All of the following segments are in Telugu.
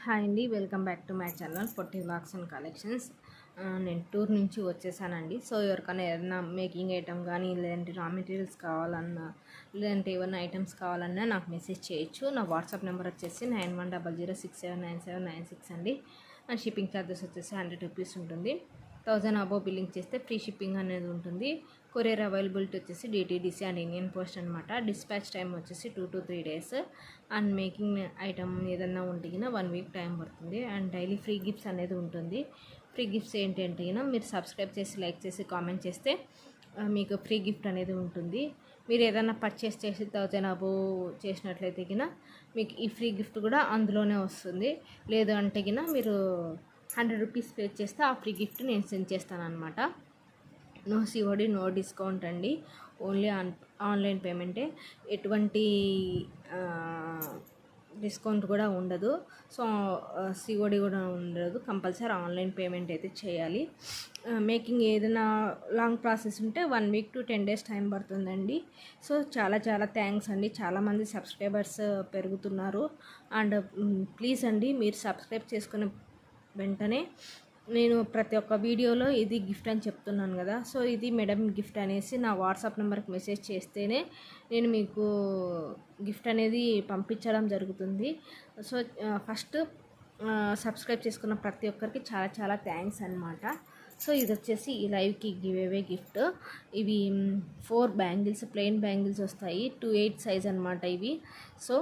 హాయ్ అండి, welcome back to my channel Potti vlogs and collections. నేను టూర్ నుంచి వచ్చేసానండి. సో ఎవరికైనా ఏదైనా మేకింగ్ ఐటమ్ కానీ లేదంటే రా మెటీరియల్స్ కావాలన్నా లేదంటే ఏమైనా ఐటమ్స్ కావాలన్నా నాకు మెసేజ్ చేయొచ్చు. నా వాట్సాప్ నెంబర్ వచ్చేసి 9100679796 అండి. షిప్పింగ్ ఛార్జెస్ వచ్చేసి 100 రూపీస్ ఉంటుంది. 1000 అబోవ్ బిల్లింగ్ చేస్తే ఫ్రీ షిప్పింగ్ అనేది ఉంటుంది. కొరియర్ అవైలబిలిటీ వచ్చేసి డిటీడీసీ అండ్ ఇండియన్ పోస్ట్ అనమాట. డిస్పాచ్ టైం వచ్చేసి 2 to 3 days. And making item ఏదన్నా ఉంటే 1 week టైం పడుతుంది. అండ్ డైలీ ఫ్రీ గిఫ్ట్స్ అనేది ఉంటుంది. ఫ్రీ గిఫ్ట్స్ ఏంటి అంటే మీరు సబ్స్క్రైబ్ చేసి లైక్ చేసి కామెంట్ చేస్తే మీకు ఫ్రీ గిఫ్ట్ అనేది ఉంటుంది. మీరు ఏదైనా పర్చేస్ చేసి 1000 అబోవ్ చేసినట్లయితే మీకు ఈ ఫ్రీ గిఫ్ట్ కూడా అందులోనే వస్తుంది. లేదు అంటే మీరు 100 రూపీస్ పే చేస్తే ఆ ఫ్రీ గిఫ్ట్ నేను సెండ్ చేస్తాను అనమాట. నో సిఓడి, నో డిస్కౌంట్ అండి. ఓన్లీ ఆన్లైన్ పేమెంటే. ఎటువంటి డిస్కౌంట్ కూడా ఉండదు. సో సిఓడి కూడా ఉండదు. కంపల్సరీ ఆన్లైన్ పేమెంట్ అయితే చేయాలి. మేకింగ్ ఏదైనా లాంగ్ ప్రాసెస్ ఉంటే 1 week to 10 days టైం పడుతుందండి. సో చాలా చాలా థ్యాంక్స్ అండి. చాలామంది సబ్స్క్రైబర్స్ పెరుగుతున్నారు. అండ్ ప్లీజ్ అండి, మీరు సబ్స్క్రైబ్ చేసుకున్న వెంటనే నేను ప్రతి ఒక్క వీడియోలో ఇది గిఫ్ట్ అని చెప్తున్నాను కదా. సో ఇది మేడం గిఫ్ట్ అనేసి నా వాట్సాప్ నెంబర్కి మెసేజ్ చేస్తేనే నేను మీకు గిఫ్ట్ అనేది పంపించడం జరుగుతుంది. సో ఫస్ట్ సబ్స్క్రైబ్ చేసుకున్న ప్రతి ఒక్కరికి చాలా చాలా థ్యాంక్స్ అనమాట. సో ఇది వచ్చేసి ఈ లైవ్కి గివ్ అవే గిఫ్ట్. ఇవి 4 బ్యాంగిల్స్, ప్లెయిన్ బ్యాంగిల్స్ వస్తాయి. 2/8 సైజ్ అనమాట ఇవి. సో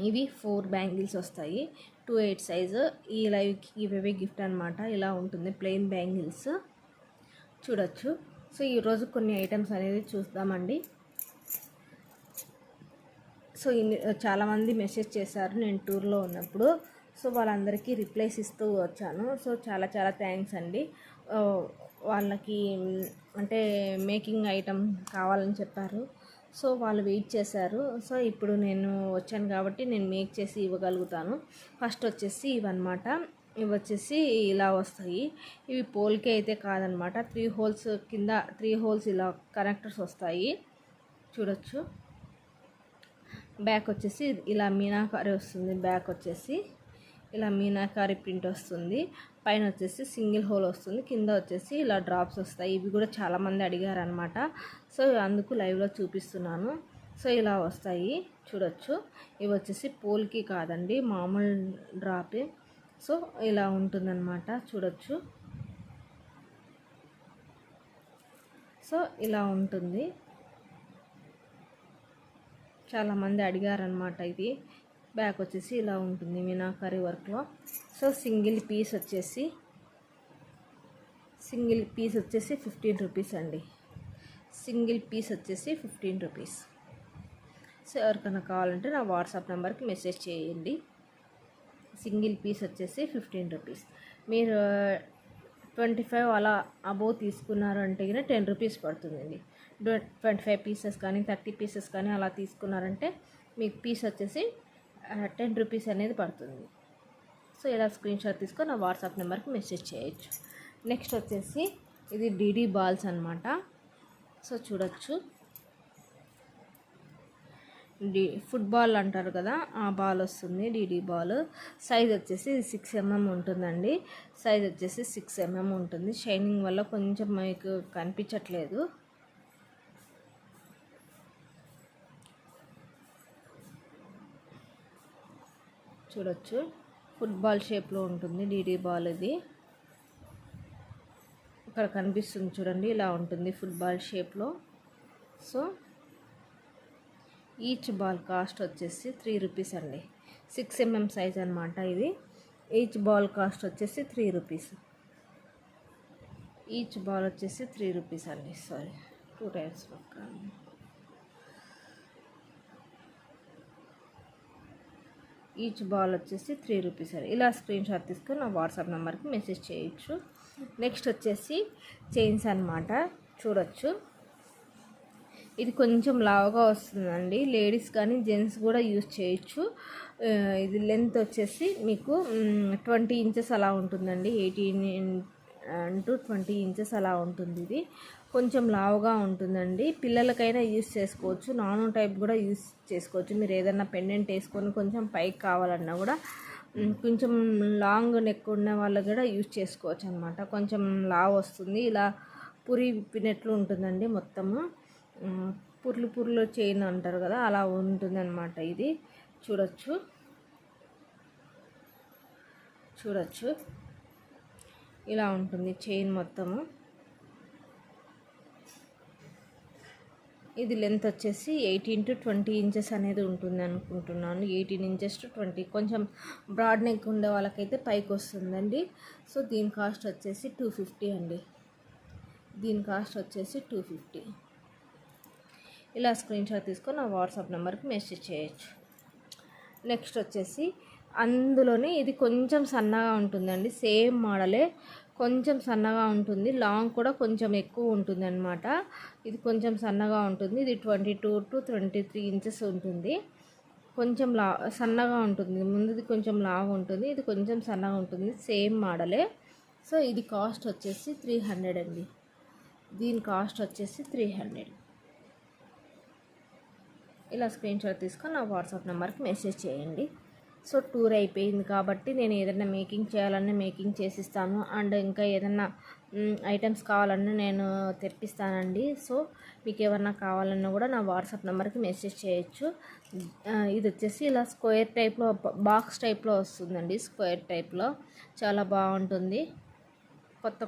ఇవి 4 బ్యాంగిల్స్ వస్తాయి, 2/8 సైజు. ఈ లైవ్కి ఇవే గిఫ్ట్ అనమాట. ఇలా ఉంటుంది ప్లెయిన్ బ్యాంగిల్స్, చూడొచ్చు. సో ఈరోజు కొన్ని ఐటమ్స్ అనేది చూద్దామండి. సో చాలామంది మెసేజ్ చేశారు నేను టూర్లో ఉన్నప్పుడు. సో వాళ్ళందరికీ రిప్లైస్ ఇస్తూ వచ్చాను. సో చాలా చాలా థ్యాంక్స్ అండి. వాళ్ళకి అంటే మేకింగ్ ఐటమ్ కావాలని చెప్పారు. సో వాళ్ళు వెయిట్ చేశారు. సో ఇప్పుడు నేను వచ్చాను కాబట్టి నేను మేక్ చేసి ఇవ్వగలుగుతాను. ఫస్ట్ వచ్చేసి ఇవన్నమాట. ఇవి వచ్చేసి ఇలా వస్తాయి. ఇవి పోల్కే అయితే కాదనమాట. 3 holes కింద 3 holes ఇలా కనెక్టర్స్ వస్తాయి, చూడొచ్చు. బ్యాక్ వచ్చేసి ఇలా మీనాకారి వస్తుంది. బ్యాక్ వచ్చేసి ఇలా మీనాకారి ప్రింట్ వస్తుంది. పైన వచ్చేసి సింగిల్ హోల్ వస్తుంది. కింద వచ్చేసి ఇలా డ్రాప్స్ వస్తాయి. ఇవి కూడా చాలామంది అడిగారు అనమాట. సో అందుకు లైవ్లో చూపిస్తున్నాను. సో ఇలా వస్తాయి, చూడొచ్చు. ఇవి వచ్చేసి పోల్కి కాదండి, మామూలు డ్రాపే. సో ఇలా ఉంటుందన్నమాట, చూడొచ్చు. సో ఇలా ఉంటుంది. చాలామంది అడిగారనమాట ఇది. బ్యాక్ వచ్చేసి ఇలా ఉంటుంది మీనాకరీ వర్క్లో. సో సింగిల్ పీస్ వచ్చేసి 15 రూపీస్ అండి. సింగిల్ పీస్ వచ్చేసి 15 రూపీస్. సో ఎవరికైనా కావాలంటే నా వాట్సాప్ నెంబర్కి మెసేజ్ చేయండి. సింగిల్ పీస్ వచ్చేసి 15 రూపీస్. మీరు 25 అలా అబోవ్ తీసుకున్నారు అంటే 10 రూపీస్ పడుతుందండి. 25 పీసెస్ కానీ 30 పీసెస్ కానీ అలా తీసుకున్నారంటే మీకు పీస్ వచ్చేసి 10 రూపీస్ అనేది పడుతుంది. సో ఇలా స్క్రీన్ షాట్ తీసుకొని నా వాట్సాప్ నెంబర్కి మెసేజ్ చేయొచ్చు. నెక్స్ట్ వచ్చేసి ఇది డీడీ బాల్స్ అనమాట. సో చూడొచ్చు, ఫుట్బాల్ అంటారు కదా, ఆ బాల్ వస్తుంది, డీడీ బాల్. సైజ్ వచ్చేసి 6 mm ఉంటుందండి. సైజ్ వచ్చేసి 6 mm ఉంటుంది. షైనింగ్ వల్ల కొంచెం మీకు కనిపించట్లేదు. చూడొచ్చు, ఫుట్బాల్ షేప్లో ఉంటుంది డీడీ బాల్. ఇది ఇక్కడ కనిపిస్తుంది చూడండి, ఇలా ఉంటుంది ఫుట్బాల్ షేప్లో. సో ఈచ్ బాల్ కాస్ట్ వచ్చేసి 3 రూపీస్ అండి. 6 mm సైజ్ అనమాట ఇది. ఈచ్ బాల్ కాస్ట్ వచ్చేసి 3 రూపీస్. ఈచ్ బాల్ వచ్చేసి 3 రూపీస్ అండి. సారీ, 2 times పక్క. ఈచ్ బాల్ వచ్చేసి 3 రూపీస్ అండి. ఇలా స్క్రీన్ షాట్ తీసుకొని నా వాట్సాప్ నెంబర్కి మెసేజ్ చేయొచ్చు. నెక్స్ట్ వచ్చేసి చైన్స్ అనమాట, చూడొచ్చు. ఇది కొంచెం లావుగా వస్తుందండి. లేడీస్ కానీ జెంట్స్ కూడా యూజ్ చేయొచ్చు. ఇది లెంత్ వచ్చేసి మీకు 20 inches అలా ఉంటుందండి. 18 to 20 inches అలా ఉంటుంది. ఇది కొంచెం లావుగా ఉంటుందండి. పిల్లలకైనా యూజ్ చేసుకోవచ్చు, నాను టైప్ కూడా యూజ్ చేసుకోవచ్చు. మీరు ఏదైనా పెండెంట్ వేసుకొని కొంచెం పైకి కావాలన్నా కూడా కొంచెం లాంగ్ నెక్ ఉన్న వాళ్ళు కూడా యూజ్ చేసుకోవచ్చు అనమాట. కొంచెం లావ్ వస్తుంది, ఇలా పురి విప్పినట్లు ఉంటుందండి మొత్తము. పుర్లు పుర్లు చైన్ అంటారు కదా, అలా ఉంటుంది అనమాట. ఇది చూడొచ్చు ఇలా ఉంటుంది చైన్ మొత్తము. ఇది లెంత్ వచ్చేసి 18 to 20 ఇంచెస్ అనేది ఉంటుంది అనుకుంటున్నాను. 18 ఇంచెస్ to 20, కొంచెం బ్రాడ్ నెక్ ఉండే వాళ్ళకైతే పైకి వస్తుందండి. సో దీని కాస్ట్ వచ్చేసి 250 అండి. దీని కాస్ట్ వచ్చేసి 250. ఇలా స్క్రీన్ షాట్ తీసుకొని నా వాట్సాప్ నెంబర్కి మెసేజ్ చేయొచ్చు. నెక్స్ట్ వచ్చేసి అందులోనే ఇది కొంచెం సన్నగా ఉంటుందండి, సేమ్ మోడలే, కొంచెం సన్నగా ఉంటుంది. లాంగ్ కూడా కొంచెం ఎక్కువ ఉంటుంది అనమాట. ఇది కొంచెం సన్నగా ఉంటుంది. ఇది 22 to 23 ఇంచెస్ ఉంటుంది. కొంచెం సన్నగా ఉంటుంది. ముందుది కొంచెం లావు ఉంటుంది, ఇది కొంచెం సన్నగా ఉంటుంది. సేమ్ మోడలే. సో ఇది కాస్ట్ వచ్చేసి 300 అండి. దీని కాస్ట్ వచ్చేసి 300. ఇలా స్క్రీన్ షాట్ తీసుకొని నా వాట్సాప్ నెంబర్కి మెసేజ్ చేయండి. సో టూర్ అయిపోయింది కాబట్టి నేను ఏదైనా మేకింగ్ చేయాలన్నా మేకింగ్ చేసిస్తాను, అండ్ ఇంకా ఏదైనా ఐటమ్స్ కావాలన్నా నేను తెప్పిస్తానండి. సో మీకు ఏమన్నా కావాలన్నా కూడా నా వాట్సాప్ నెంబర్కి మెసేజ్ చేయొచ్చు. ఇది వచ్చేసి ఇలా స్క్వేర్ టైప్లో, బాక్స్ టైప్లో వస్తుందండి. స్క్వేర్ టైప్లో చాలా బాగుంటుంది.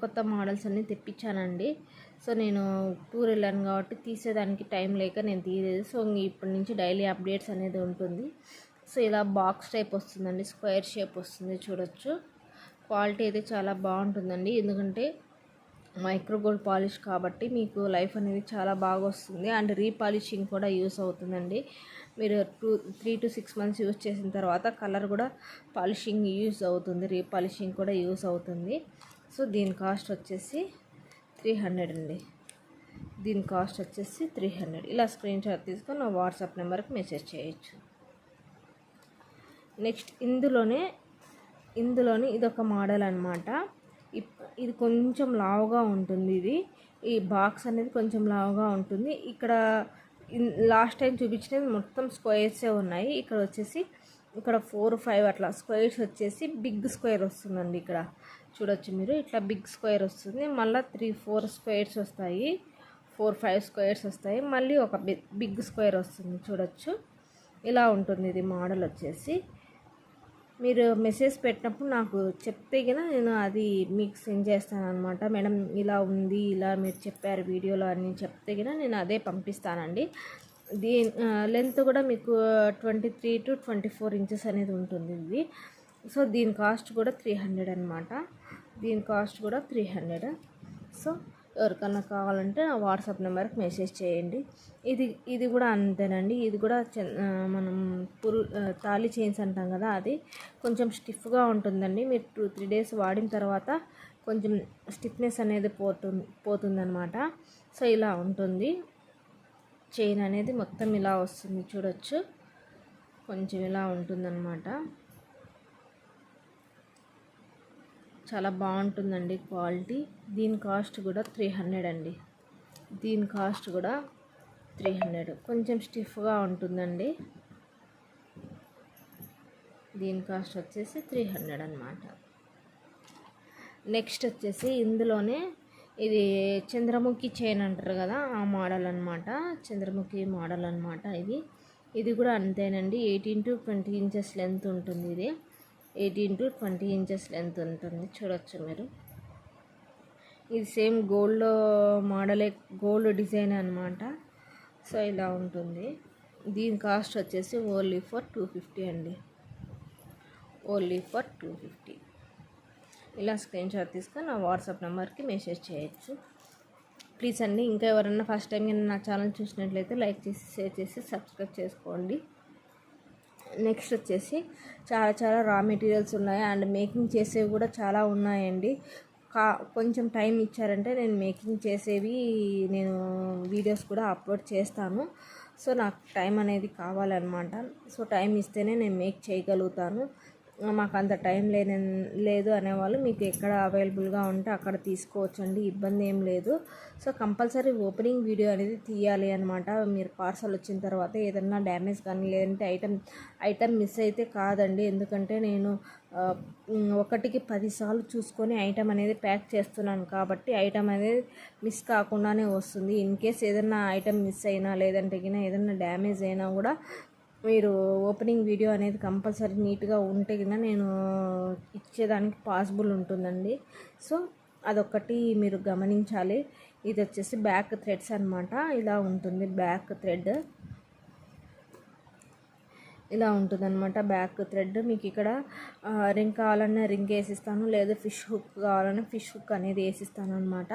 కొత్త మోడల్స్ అన్నీ తెప్పించానండి. సో నేను టూర్ వెళ్ళాను కాబట్టి తీసేదానికి టైం లేక నేను తీయలేదు. సో ఇప్పటి నుంచి డైలీ అప్డేట్స్ అనేది ఉంటుంది. సో ఇలా బాక్స్ టైప్ వస్తుందండి, స్క్వేర్ షేప్ వస్తుంది. చూడొచ్చు, క్వాలిటీ అయితే చాలా బాగుంటుందండి. ఎందుకంటే మైక్రో గోల్డ్ పాలిష్ కాబట్టి మీకు లైఫ్ అనేది చాలా బాగా వస్తుంది. అండ్ రీపాలిషింగ్ కూడా యూస్ అవుతుందండి. మీరు 3 to 6 months యూస్ చేసిన తర్వాత కలర్ కూడా పాలిషింగ్ యూస్ అవుతుంది, రీపాలిషింగ్ కూడా యూస్ అవుతుంది. సో దీని కాస్ట్ వచ్చేసి 300 అండి. దీని కాస్ట్ వచ్చేసి 300. ఇలా స్క్రీన్ షాట్ తీసుకొని నా వాట్సాప్ నెంబర్కి మెసేజ్ చేయొచ్చు. నెక్స్ట్ ఇందులోనే ఇదొక మోడల్ అనమాట. ఇది కొంచెం లావుగా ఉంటుంది. ఈ బాక్స్ అనేది కొంచెం లావుగా ఉంటుంది. ఇక్కడ లాస్ట్ టైం చూపించినవి మొత్తం స్క్వేర్సే ఉన్నాయి. ఇక్కడ వచ్చేసి 4, 5 అట్లా స్క్వేర్స్ వచ్చేసి బిగ్ స్క్వేర్ వస్తుందండి. ఇక్కడ చూడొచ్చు మీరు, ఇట్లా బిగ్ స్క్వేర్ వస్తుంది. మళ్ళీ 3, 4 స్క్వేర్స్ వస్తాయి, 4, 5 స్క్వేర్స్ వస్తాయి. మళ్ళీ ఒక బిగ్ స్క్వేర్ వస్తుంది. చూడొచ్చు, ఇలా ఉంటుంది ఇది మోడల్ వచ్చేసి. మీరు మెసేజ్ పెట్టినప్పుడు నాకు చెప్తే కనుక నేను అది మీకు సెండ్ చేస్తాను అనమాట. మేడం ఇలా ఉంది, ఇలా మీరు చెప్పారు వీడియోలో అని చెప్తే కనుక నేను అదే పంపిస్తానండి. దీని లెంత్ కూడా మీకు 23 to 24 ఇంచెస్ అనేది ఉంటుంది ఇది. సో దీని కాస్ట్ కూడా 300 అనమాట. దీని కాస్ట్ కూడా 300. సో ఎవరికన్నా కావాలంటే నా వాట్సాప్ నెంబర్కి మెసేజ్ చేయండి. ఇది కూడా అంతేనండి. ఇది కూడా మనం తాళి చైన్స్ అంటాం కదా, అది కొంచెం స్టిఫ్గా ఉంటుందండి. మీరు 2-3 days వాడిన తర్వాత కొంచెం స్టిఫ్నెస్ అనేది పోతుందన్నమాట. సో ఇలా ఉంటుంది చైన్ అనేది, మొత్తం ఇలా వస్తుంది. చూడొచ్చు, కొంచెం ఇలా ఉంటుందన్నమాట. చాలా బాగుంటుందండి క్వాలిటీ. దీని కాస్ట్ కూడా 300 అండి. దీని కాస్ట్ కూడా 300. కొంచెం స్టిఫ్గా ఉంటుందండి. దీని కాస్ట్ వచ్చేసి 300 అనమాట. నెక్స్ట్ వచ్చేసి ఇందులోనే ఇది చంద్రముఖి చైన్ అంటారు కదా, ఆ మోడల్ అనమాట. చంద్రముఖి మోడల్ అనమాట. ఇది కూడా అంతేనండి. 18 to 20 ఇంచెస్ లెంత్ ఉంటుంది. ఇది 18 to 20 ఇంచెస్ లెంత్ ఉంటుంది. చూడొచ్చు మీరు, ఇది సేమ్ గోల్డ్ మోడలే, గోల్డ్ డిజైన్ అనమాట. సో ఇలా ఉంటుంది. దీని కాస్ట్ వచ్చేసి ఓన్లీ ఫర్ 250 అండి. Only for 250. ఇలా స్క్రీన్ షాట్ తీసుకొని నా వాట్సాప్ నెంబర్కి మెసేజ్ చేయొచ్చు. ప్లీజ్ అండి, ఇంకా ఎవరన్నా ఫస్ట్ టైం నా ఛానల్ చూసినట్లయితే లైక్ చేసి, షేర్ చేసి, సబ్స్క్రైబ్ చేసుకోండి. నెక్స్ట్ వచ్చేసి చాలా రా మెటీరియల్స్ ఉన్నాయి, అండ్ మేకింగ్ చేసేవి కూడా చాలా ఉన్నాయండి. కొంచెం టైం ఇచ్చారంటే నేను మేకింగ్ చేసేవి నేను వీడియోస్ కూడా అప్లోడ్ చేస్తాను. సో నాకు టైం అనేది కావాలన్నమాట. సో టైం ఇస్తేనే నేను మేక్ చేయగలుగుతాను. మాకు అంత టైం లేదు అనేవాళ్ళు మీకు ఎక్కడ అవైలబుల్గా ఉంటే అక్కడ తీసుకోవచ్చండి, ఇబ్బంది ఏం లేదు. సో కంపల్సరీ ఓపెనింగ్ వీడియో అనేది తీయాలి అనమాట. మీరు పార్సల్ వచ్చిన తర్వాత ఏదన్నా డ్యామేజ్ కానీ లేదంటే ఐటమ్ మిస్ అయితే కాదండి. ఎందుకంటే నేను 1కి 10 సార్లు చూసుకొని ఐటమ్ అనేది ప్యాక్ చేస్తున్నాను కాబట్టి ఐటమ్ అనేది మిస్ కాకుండానే వస్తుంది. ఇన్ కేస్ ఏదన్నా ఐటమ్ మిస్ అయినా లేదంటే ఏదన్నా డ్యామేజ్ అయినా కూడా మీరు ఓపెనింగ్ వీడియో అనేది కంపల్సరీ నీట్గా ఉంటే కన్నా నేను ఇచ్చేదానికి పాసిబుల్ ఉంటుందండి. సో అదొక్కటి మీరు గమనించాలి. ఇది వచ్చేసి బ్యాక్ థ్రెడ్స్ అనమాట. ఇలా ఉంటుంది బ్యాక్ థ్రెడ్, ఇలా ఉంటుందన్నమాట బ్యాక్ థ్రెడ్. మీకు ఇక్కడ రింగ్ కావాలన్నా రింగ్ వేసిస్తాను, లేదా ఫిష్ హుక్ కావాలన్నా ఫిష్ హుక్ అనేది వేసిస్తాను అనమాట.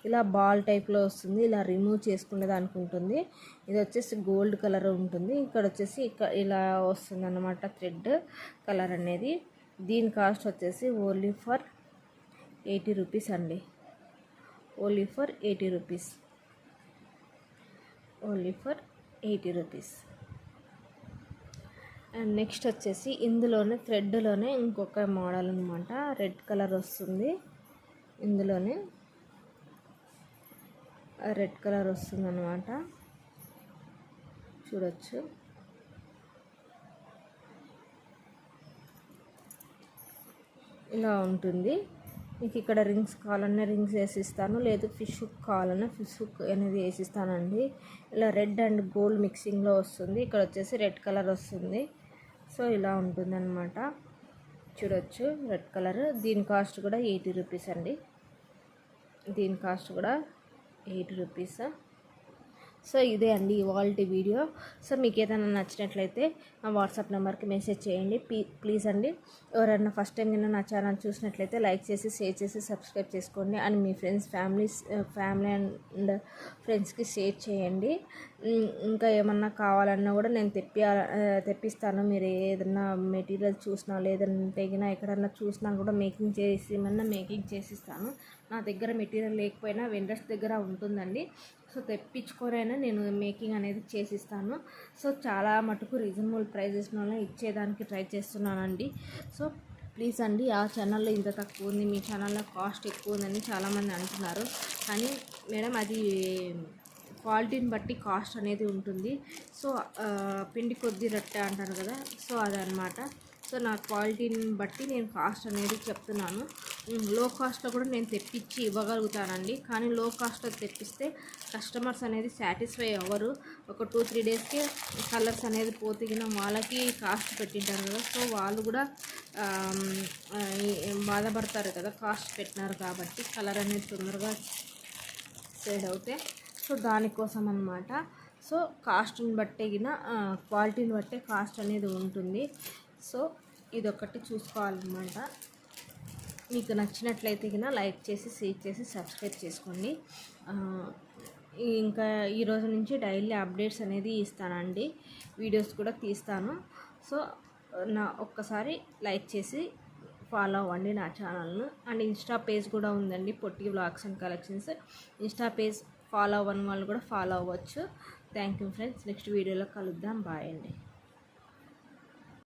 ఇలా బాల్ టైప్లో వస్తుంది, ఇలా రిమూవ్ చేసుకునే దానికి ఉంటుంది. ఇది వచ్చేసి గోల్డ్ కలర్ ఉంటుంది. ఇక్కడ వచ్చేసి ఇలా వస్తుంది అన్నమాట థ్రెడ్ కలర్ అనేది. దీని కాస్ట్ వచ్చేసి ఓన్లీ ఫర్ 80 రూపీస్ అండి. Only for 80 rupees, only for 80 rupees. And next వచ్చేసి ఇందులోనే థ్రెడ్లోనే ఇంకొక మోడల్ అనమాట. రెడ్ కలర్ వస్తుంది, ఇందులోనే రెడ్ కలర్ వస్తుంది అనమాట. చూడొచ్చు. ఇలా ఉంటుంది. మీకు ఇక్కడ రింగ్స్ కావాలన్నా రింగ్స్ వేసిస్తాను, లేదు ఫిష్ హుక్ కావాలన్నా ఫిష్ హుక్ అనేది వేసిస్తానండి. ఇలా రెడ్ అండ్ గోల్డ్ మిక్సింగ్లో వస్తుంది. ఇక్కడ వచ్చేసి రెడ్ కలర్ వస్తుంది. సో ఇలా ఉంటుందన్నమాట. చూడొచ్చు రెడ్ కలర్. దీని కాస్ట్ కూడా 80 రూపీస్ అండి. దీని కాస్ట్ కూడా 80 రూపీస్. సో ఇదే అండి ఇవాల్టి వీడియో. సో మీకు ఏదైనా నచ్చినట్లయితే నా వాట్సాప్ నెంబర్కి మెసేజ్ చేయండి ప్లీజ్ అండి. ఎవరైనా ఫస్ట్ టైం కింద నా ఛానల్ చూసినట్లయితే లైక్ చేసి షేర్ చేసి సబ్స్క్రైబ్ చేసుకోండి. And me friends family and ఫ్రెండ్స్కి షేర్ చేయండి. ఇంకా ఏమన్నా కావాలన్నా కూడా నేను తెప్పిస్తాను. మీరు ఏదన్నా మెటీరియల్ చూసినా లేదంటే ఎక్కడన్నా చూసినా కూడా మేకింగ్ చేసిస్తాను. నా దగ్గర మెటీరియల్ లేకపోయినా వెండర్స్ దగ్గర ఉంటుందండి. సో తెప్పించుకోరైనా నేను మేకింగ్ అనేది చేసిస్తాను. సో చాలా మటుకు రీజనబుల్ ప్రైజెస్లోనే ఇచ్చేదానికి ట్రై చేస్తున్నానండి. సో ప్లీజ్ అండి, ఆ ఛానల్లో ఇంత తక్కువ ఉంది, మీ ఛానల్లో కాస్ట్ ఎక్కువ ఉందని చాలామంది అంటున్నారు. కానీ మేడం అది క్వాలిటీని బట్టి కాస్ట్ అనేది ఉంటుంది. సో పిండి కొద్ది రొట్టె అంటారు కదా, సో అదనమాట. సో నా క్వాలిటీని బట్టి నేను కాస్ట్ అనేది చెప్తున్నాను. లో కాస్ట్లో కూడా నేను తెప్పించి ఇవ్వగలుగుతానండి. కానీ లో కాస్ట్లో తెప్పిస్తే కస్టమర్స్ అనేది సాటిస్ఫై అవ్వరు. ఒక 2-3 డేస్కే కలర్స్ అనేది పోతిగిన వాళ్ళకి కాస్ట్ పెట్టింటారు కదా, సో వాళ్ళు కూడా బాధపడతారు కదా, కాస్ట్ పెట్టినారు కాబట్టి కలర్ అనేది తొందరగా సేల్ అవుతాయి. సో దానికోసం అన్నమాట. సో కాస్ట్ని బట్టే క్వాలిటీని బట్టే కాస్ట్ అనేది ఉంటుంది. సో ఇదొకటి చూసుకోవాలన్నమాట. మీకు నచ్చినట్లయితే లైక్ చేసి షేర్ చేసి సబ్స్క్రైబ్ చేసుకోండి. ఇంకా ఈరోజు నుంచి డైలీ అప్డేట్స్ అనేది ఇస్తానండి, వీడియోస్ కూడా తీస్తాను. సో ఒక్కసారి లైక్ చేసి ఫాలో అవ్వండి నా ఛానల్ను. అండ్ ఇన్స్టా పేజ్ కూడా ఉందండి, పొట్టి vlogs and collections. Insta page follow అవ్వని వాళ్ళు కూడా ఫాలో అవ్వచ్చు. Thank you friends. నెక్స్ట్ వీడియోలో కలుద్దాం. బాయ్ అండి.